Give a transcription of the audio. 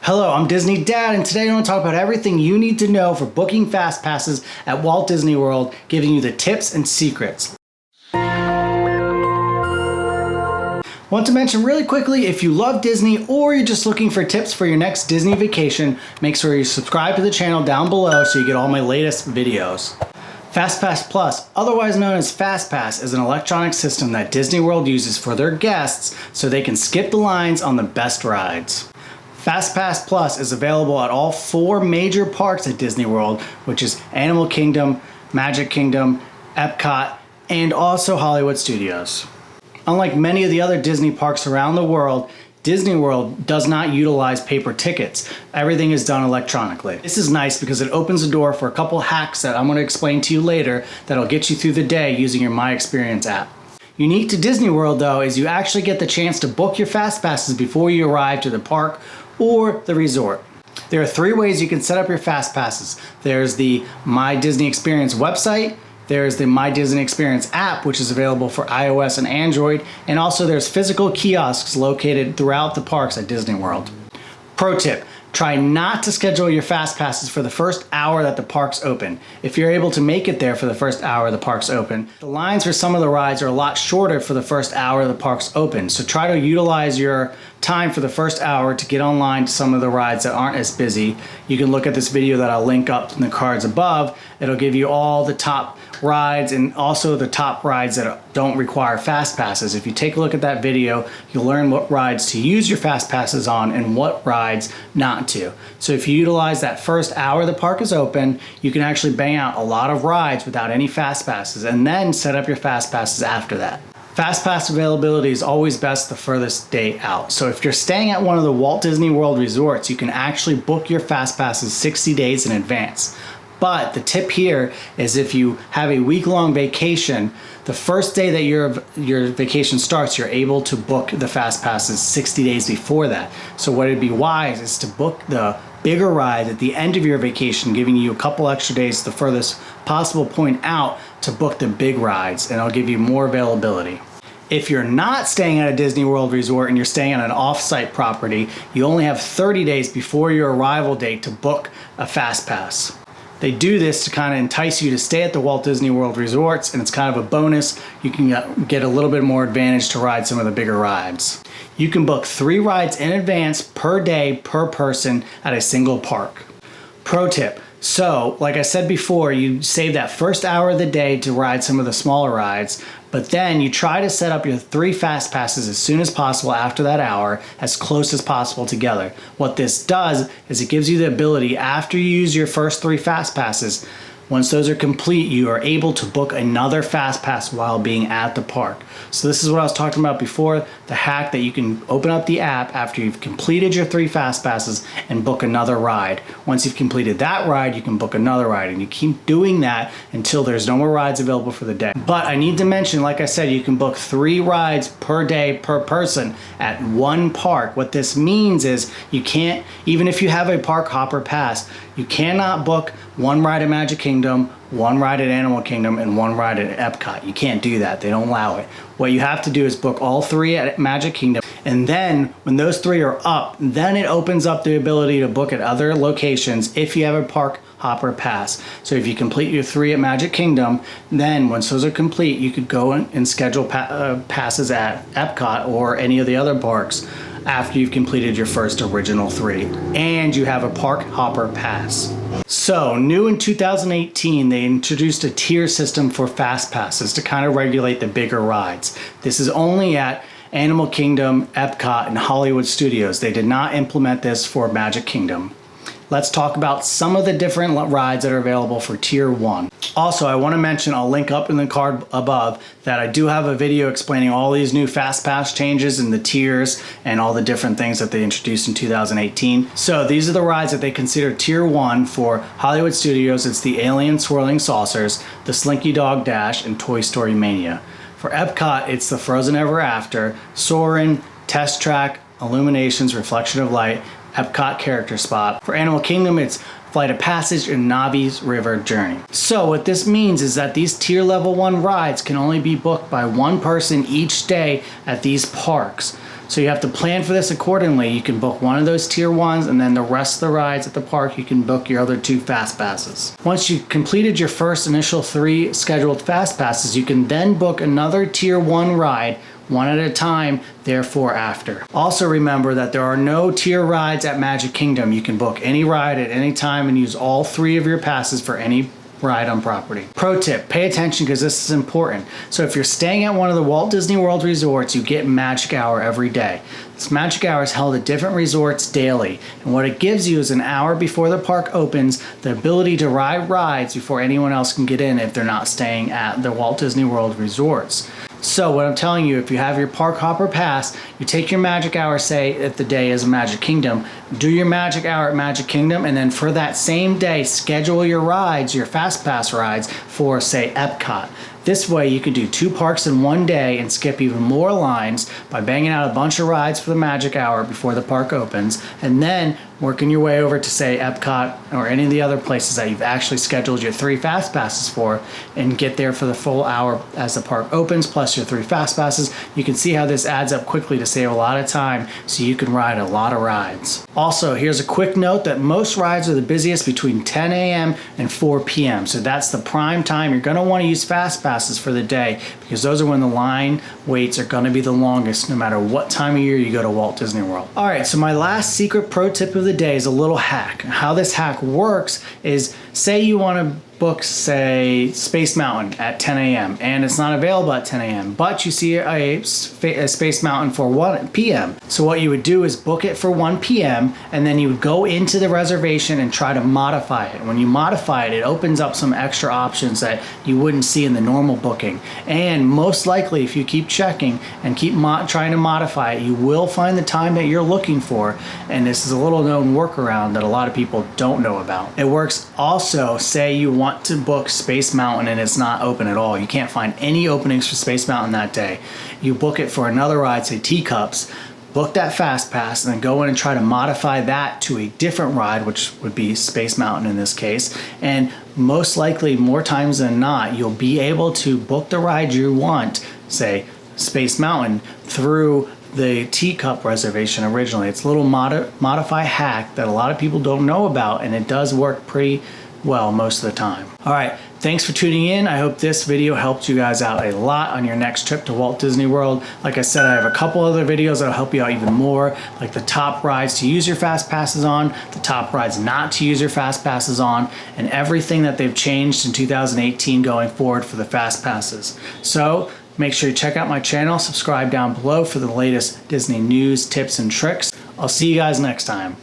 Hello, I'm Disney Dad, and today I want to talk about everything you need to know for booking fast passes at Walt Disney World, giving you the tips and secrets. I want to mention really quickly, if you love Disney or you're just looking for tips for your next Disney vacation, make sure you subscribe to the channel down below so you get all my latest videos. FastPass Plus, otherwise known as FastPass, is an electronic system that Disney World uses for their guests so they can skip the lines on the best rides. FastPass Plus is available at all 4 major parks at Disney World, which is Animal Kingdom, Magic Kingdom, Epcot, and also Hollywood Studios. Unlike many of the other Disney parks around the world, Disney World does not utilize paper tickets. Everything is done electronically. This is nice because it opens the door for a couple hacks that I'm going to explain to you later that'll get you through the day using your My Experience app. Unique to Disney World though is you actually get the chance to book your fast passes before you arrive to the park or the resort. There are 3 ways you can set up your fast passes. There's the My Disney Experience website, there's the My Disney Experience app, which is available for iOS and Android, and also there's physical kiosks located throughout the parks at Disney World. Pro tip, try not to schedule your fast passes for the first hour that the parks open. If you're able to make it there for the first hour the parks open, the lines for some of the rides are a lot shorter for the first hour the parks open. So try to utilize your time for the first hour to get online to some of the rides that aren't as busy. You can look at this video that I'll link up in the cards above. It'll give you all the top rides and also the top rides that don't require fast passes. If you take a look at that video, you'll learn what rides to use your fast passes on and what rides not to. So if you utilize that first hour the park is open, you can actually bang out a lot of rides without any fast passes and then set up your fast passes after that. Fast pass availability is always best the furthest day out. So if you're staying at one of the Walt Disney World resorts, you can actually book your fast passes 60 days in advance. But the tip here is if you have a week-long vacation, the first day that your vacation starts, you're able to book the fast passes 60 days before that. So what it'd be wise is to book the bigger ride at the end of your vacation, giving you a couple extra days, the furthest possible point out, to book the big rides, and it'll give you more availability. If you're not staying at a Disney World resort and you're staying on an off-site property, you only have 30 days before your arrival date to book a fast pass. They do this to kind of entice you to stay at the Walt Disney World resorts, and it's kind of a bonus. You can get a little bit more advantage to ride some of the bigger rides. You can book 3 rides in advance per day per person at a single park. Pro tip. So, like I said before, you save that first hour of the day to ride some of the smaller rides, but then you try to set up your 3 fast passes as soon as possible after that hour, as close as possible together. What this does is it gives you the ability, after you use your first 3 fast passes, once those are complete, you are able to book another fast pass while being at the park. So this is what I was talking about before, the hack that you can open up the app after you've completed your 3 fast passes and book another ride. Once you've completed that ride, you can book another ride, and you keep doing that until there's no more rides available for the day. But I need to mention, like I said, you can book 3 rides per day per person at one park. What this means is you can't, even if you have a park hopper pass, you cannot book 1 ride at Magic Kingdom, 1 ride at Animal Kingdom, and 1 ride at Epcot. You can't do that. They don't allow it. What you have to do is book all 3 at Magic Kingdom, and then when those 3 are up, then it opens up the ability to book at other locations if you have a park hopper pass. So if you complete your 3 at Magic Kingdom, then once those are complete, you could go and schedule passes at Epcot or any of the other parks after you've completed your first original 3 and you have a park hopper pass. So new in 2018, they introduced a tier system for fast passes to kind of regulate the bigger rides. This is only at Animal Kingdom, Epcot, and Hollywood Studios. They did not implement this for Magic Kingdom. Let's talk about some of the different rides that are available for Tier 1. Also, I want to mention, I'll link up in the card above, that I do have a video explaining all these new FastPass changes and the tiers and all the different things that they introduced in 2018. So these are the rides that they consider Tier 1 for Hollywood Studios. It's the Alien Swirling Saucers, the Slinky Dog Dash, and Toy Story Mania. For Epcot, it's the Frozen Ever After, Soarin', Test Track, Illuminations, Reflection of Light, Epcot Character Spot. For Animal Kingdom, it's Flight of Passage and Navi's River Journey. So what this means is that these tier level 1 rides can only be booked by 1 person each day at these parks. So you have to plan for this accordingly. You can book one of those tier 1s, and then the rest of the rides at the park, you can book your other 2 fast passes. Once you've completed your first initial 3 scheduled fast passes, you can then book another tier 1 ride, one at a time, therefore after. Also remember that there are no tier rides at Magic Kingdom. You can book any ride at any time and use all 3 of your passes for any ride on property. Pro tip, pay attention because this is important. So if you're staying at one of the Walt Disney World resorts, you get Magic Hour every day. This Magic Hour is held at different resorts daily, and what it gives you is an hour before the park opens, the ability to ride rides before anyone else can get in if they're not staying at the Walt Disney World resorts. So what I'm telling you, if you have your Park Hopper Pass, you take your Magic Hour, say if the day is Magic Kingdom, do your Magic Hour at Magic Kingdom, and then for that same day, schedule your rides, your FastPass rides for, say, Epcot. This way you can do 2 parks in one day and skip even more lines by banging out a bunch of rides for the Magic Hour before the park opens, and then working your way over to, say, Epcot or any of the other places that you've actually scheduled your 3 fast passes for, and get there for the full hour as the park opens plus your 3 fast passes. You can see how this adds up quickly to save a lot of time so you can ride a lot of rides. Also, here's a quick note that most rides are the busiest between 10 a.m. and 4 p.m. So that's the prime time you're going to want to use fast passes for the day, because those are when the line waits are going to be the longest no matter what time of year you go to Walt Disney World. Alright, so my last secret pro tip of the day is a little hack. How this hack works is, say you want to book, say, Space Mountain at 10 a.m. and it's not available at 10 a.m. but you see a Space Mountain for 1 p.m. So what you would do is book it for 1 p.m. and then you would go into the reservation and try to modify it. When you modify it, it opens up some extra options that you wouldn't see in the normal booking. And most likely, if you keep checking and keep trying to modify it, you will find the time that you're looking for. And this is a little known workaround that a lot of people don't know about. It works also, say you want to book Space Mountain and it's not open at all. You can't find any openings for Space Mountain that day. You book it for another ride, say Teacups, book that fast pass, and then go in and try to modify that to a different ride, which would be Space Mountain in this case. And most likely, more times than not, you'll be able to book the ride you want, say Space Mountain, through the Teacup reservation originally. It's a little modify hack that a lot of people don't know about, and it does work pretty well most of the time. Alright, thanks for tuning in. I hope this video helped you guys out a lot on your next trip to Walt Disney World. Like I said, I have a couple other videos that'll help you out even more, like the top rides to use your fast passes on, the top rides not to use your fast passes on, and everything that they've changed in 2018 going forward for the fast passes. So make sure you check out my channel, subscribe down below for the latest Disney news, tips, and tricks. I'll see you guys next time.